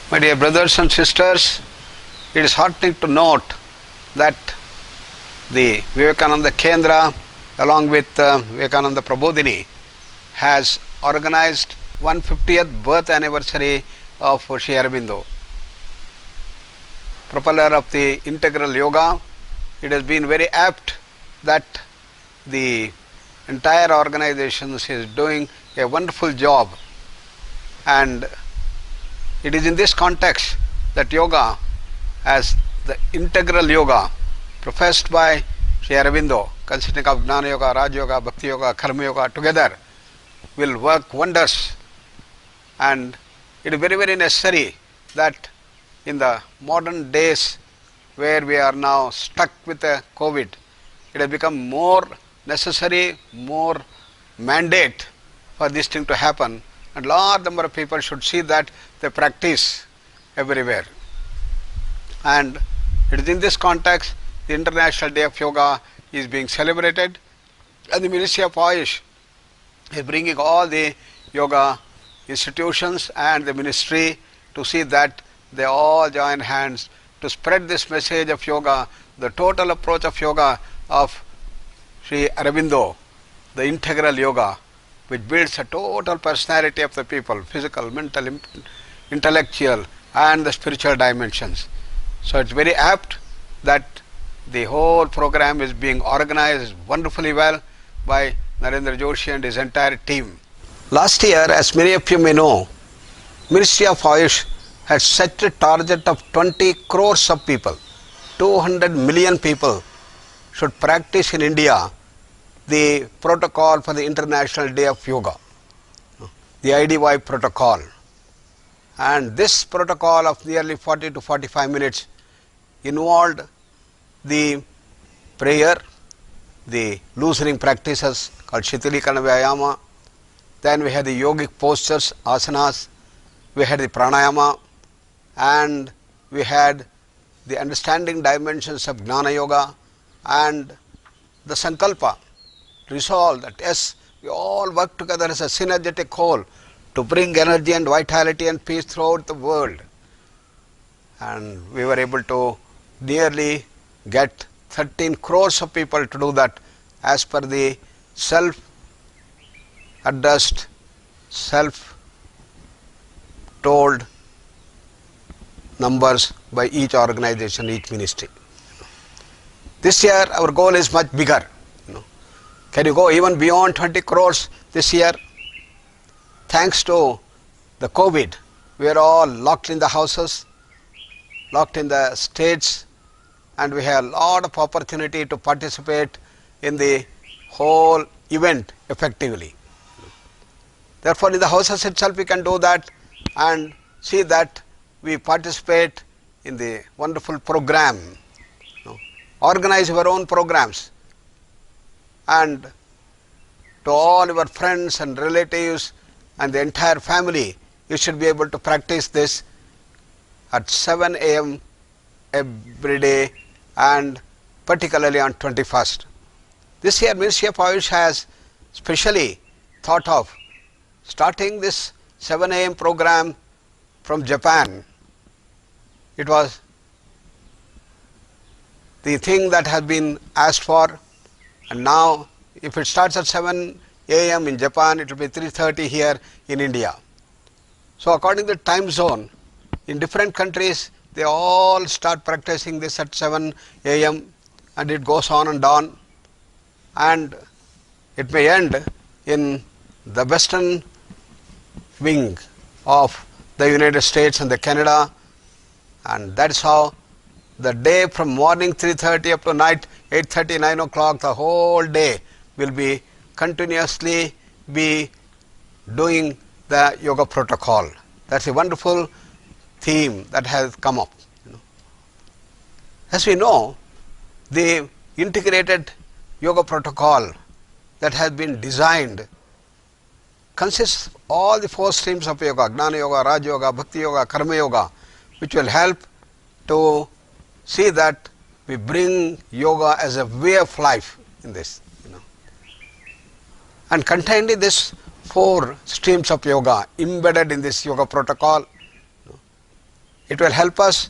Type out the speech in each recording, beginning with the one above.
My dear brothers and sisters, it is heartening to note that the Vivekananda Kendra along with Vivekananda Prabodhini has organized 150th birth anniversary of Sri Aurobindo, propeller of the integral yoga. It has been very apt that the entire organization is doing a wonderful job, and it is in this context that yoga, as the integral yoga professed by Sri Aurobindo, consisting of Jnana Yoga, Raja Yoga, Bhakti Yoga, Karma Yoga together, will work wonders. And it is very, very necessary that in the modern days where we are now stuck with the COVID, it has become more necessary, more mandate for this thing to happen, and large number of people should see that they practice everywhere. And it is in this context the International Day of Yoga is being celebrated, and the Ministry of Ayush is bringing all the yoga institutions and the ministry to see that they all join hands to spread this message of yoga, the total approach of yoga of Sri Aurobindo, the integral yoga, which builds a total personality of the people, physical, mental, intellectual and the spiritual dimensions. So it's very apt that the whole program is being organized wonderfully well by Nagendra Joshi and his entire team. Last year, as many of you may know, Ministry of Ayush had set a target of 20 crores of people, 200 million people should practice in India the protocol for the International Day of Yoga, the IDY protocol. And this protocol of nearly 40 to 45 minutes involved the prayer, the loosening practices called Shithilikana Vyayama, then we had the yogic postures, asanas, we had the pranayama, and we had the understanding dimensions of Jnana Yoga and the Sankalpa, resolve that yes, we all work together as a synergetic whole to bring energy and vitality and peace throughout the world. And we were able to nearly get 13 crores of people to do that as per the self-addressed, self-told numbers by each organization, each ministry. This year our goal is much bigger. Can you go even beyond 20 crores this year? Thanks to the COVID, we are all locked in the houses, locked in the states, and we have a lot of opportunity to participate in the whole event effectively. Therefore, in the houses itself we can do that and see that we participate in the wonderful program. Organize your own programs, and to all your friends and relatives and the entire family, you should be able to practice this at 7 a.m. every day, and particularly on 21st. This year Ministry of Ayush has specially thought of starting this 7 a.m. program from Japan. It was the thing that has been asked for, and now if it starts at 7 a.m. in Japan, it will be 3:30 here in India. So according to the time zone, in different countries they all start practicing this at 7 a.m. and it goes on and on, and it may end in the western wing of the United States and the Canada, and that's how the day from morning 3:30 up to night 8:30, 9 o'clock, the whole day will be continuously be doing the yoga protocol. That's a wonderful theme that has come up. As we know, the integrated yoga protocol that has been designed consists of all the 4 streams of yoga, Jnana Yoga, Raja Yoga, Bhakti Yoga, Karma Yoga, which will help to see that we bring yoga as a way of life in this. And contained in this 4 streams of yoga embedded in this yoga protocol, It will help us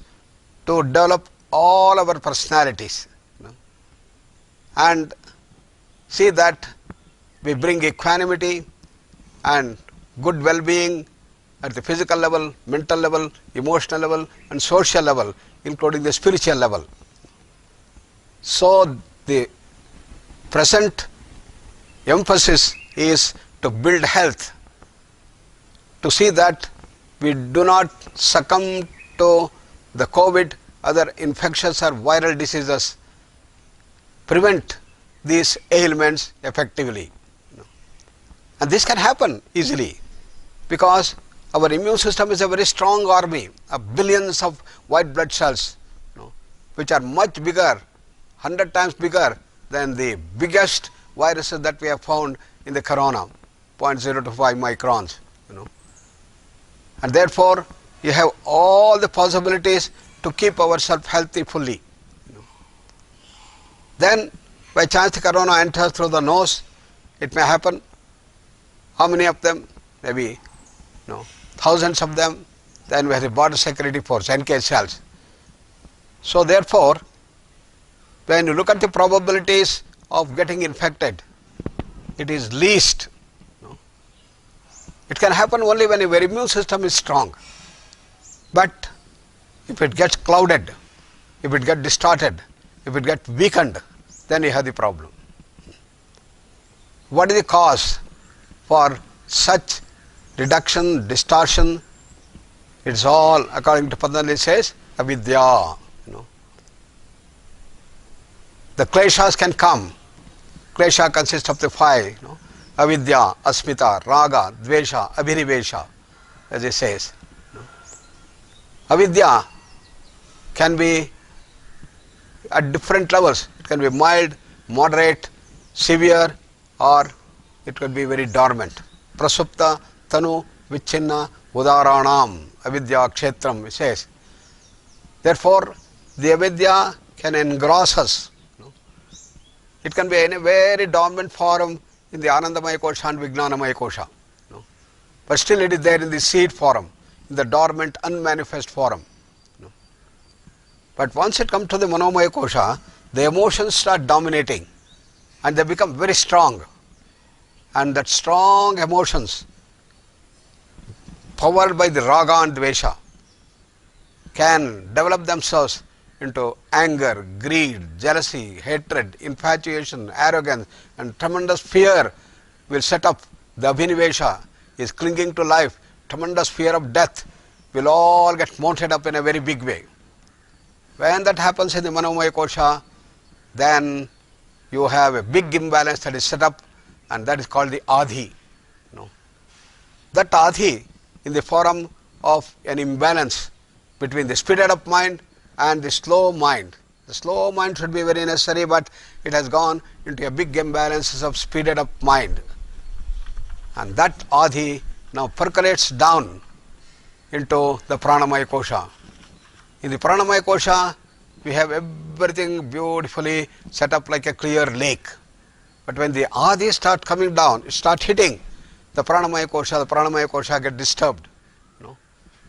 to develop all our personalities, and see that we bring equanimity and good well-being at the physical level, mental level, emotional level, and social level, including the spiritual level. So the present emphasis is to build health, to see that we do not succumb to the COVID, other infectious or viral diseases, prevent these ailments effectively. And this can happen easily because our immune system is a very strong army of billions of white blood cells, which are much bigger, 100 times bigger than the biggest viruses that we have found in the corona, 0.025 microns. And therefore, you have all the possibilities to keep ourselves healthy fully. Then, by chance the corona enters through the nose, it may happen. How many of them? Maybe thousands of them. Then we have the border security force, NK cells. So therefore, when you look at the probabilities of getting infected, it is least. It can happen only when your immune system is strong. But if it gets clouded, if it gets distorted, if it gets weakened, then you have the problem. What is the cause for such reduction, distortion? It's all, according to Patanjali says, avidya. The kleshas can come. Klesha consists of the five. Avidya, asmita, raga, dvesha, abhinivesha, as it says. Avidya can be at different levels. It can be mild, moderate, severe, or it could be very dormant. Prasupta, tanu, vichinna, udaranam, avidya kshetram, it says. Therefore, the avidya can engross us. It can be in a very dormant form in the Anandamaya Kosha and Vijnanamaya Kosha. But still it is there in the seed form, in the dormant, unmanifest form. But once it comes to the Manomaya Kosha, the emotions start dominating and they become very strong. And that strong emotions, powered by the raga and dvesha, can develop themselves into anger, greed, jealousy, hatred, infatuation, arrogance, and tremendous fear will set up. The abhinivesha is clinging to life, tremendous fear of death will all get mounted up in a very big way. When that happens in the Manomaya Kosha, then you have a big imbalance that is set up, and that is called the Adhi. That Adhi in the form of an imbalance between the speeded up mind and the slow mind. The slow mind should be very necessary, but it has gone into a big imbalance of speeded up mind. And that Adhi now percolates down into the Pranamaya Kosha. In the Pranamaya Kosha, we have everything beautifully set up like a clear lake. But when the Adi start coming down, it start hitting the Pranamaya Kosha get disturbed.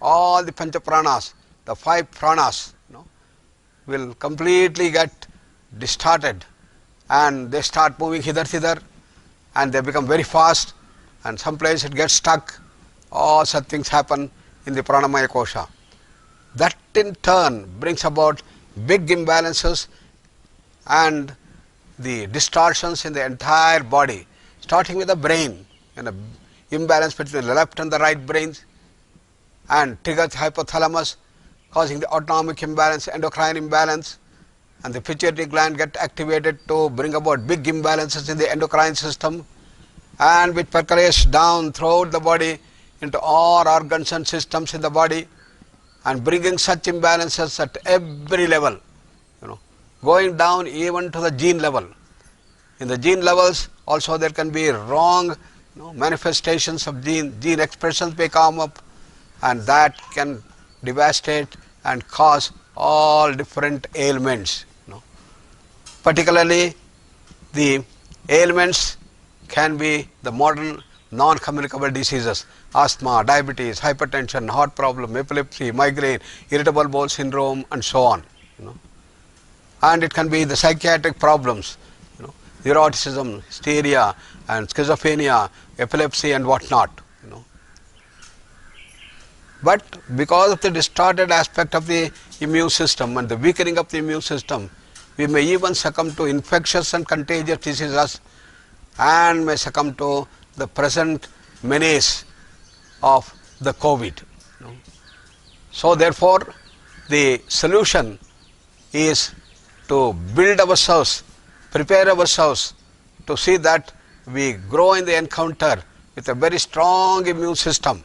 All the Pancha Pranas, the five pranas, will completely get distorted, and they start moving hither thither, and they become very fast, and someplace it gets stuck. All such things happen in the Pranamaya Kosha. That in turn brings about big imbalances and the distortions in the entire body, starting with the brain, and an imbalance between the left and the right brains, and triggers hypothalamus, causing the autonomic imbalance, endocrine imbalance, and the pituitary gland get activated to bring about big imbalances in the endocrine system, and which percolates down throughout the body into all organs and systems in the body, and bringing such imbalances at every level, going down even to the gene level. In the gene levels also there can be wrong manifestations of gene expressions may come up, and that can devastate and cause all different ailments. Particularly the ailments can be the modern non-communicable diseases, asthma, diabetes, hypertension, heart problem, epilepsy, migraine, irritable bowel syndrome, and so on. And it can be the psychiatric problems, neuroticism, hysteria, and schizophrenia, epilepsy, and whatnot. But because of the distorted aspect of the immune system and the weakening of the immune system, we may even succumb to infectious and contagious diseases and may succumb to the present menace of the COVID. So therefore, the solution is to build ourselves, prepare ourselves to see that we grow in the encounter with a very strong immune system,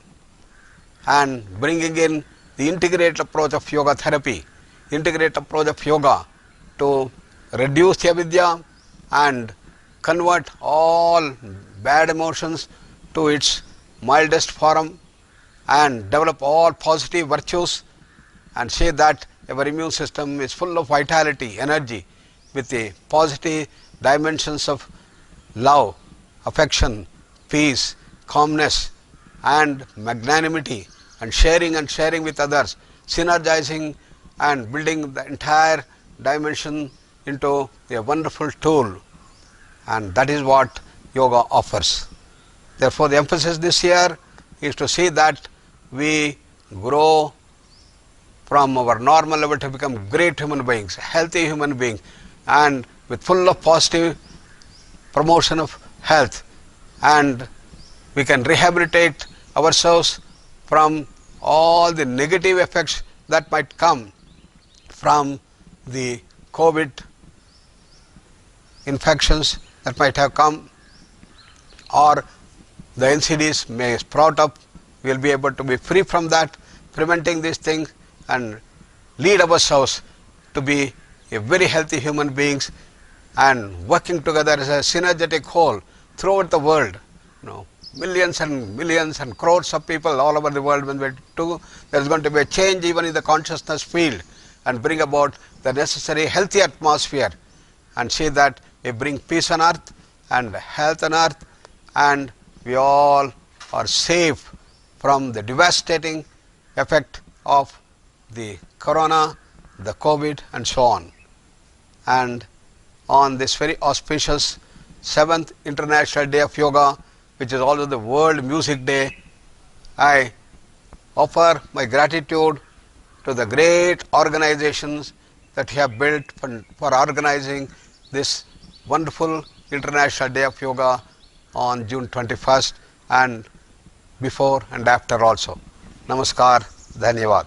and bringing in the integrated approach of yoga therapy, integrated approach of yoga to reduce the avidya and convert all bad emotions to its mildest form and develop all positive virtues, and say that our immune system is full of vitality, energy, with the positive dimensions of love, affection, peace, calmness, and magnanimity, and sharing with others, synergizing and building the entire dimension into a wonderful tool, and that is what yoga offers. Therefore, the emphasis this year is to see that we grow from our normal level to become great human beings, healthy human beings, and with full of positive promotion of health, and we can rehabilitate ourselves from all the negative effects that might come from the COVID infections that might have come, or the NCDs may sprout up. We will be able to be free from that, preventing these things, and lead ourselves to be a very healthy human beings and working together as a synergetic whole throughout the world. Millions and millions and crores of people all over the world, when we do, there is going to be a change even in the consciousness field, and bring about the necessary healthy atmosphere, and see that we bring peace on earth and health on earth, and we all are safe from the devastating effect of the corona, the COVID, and so on. And on this very auspicious 7th International Day of Yoga, which is also the World Music Day, I offer my gratitude to the great organizations that have built for organizing this wonderful International Day of Yoga on June 21st and before and after also. Namaskar, Dhanyavad.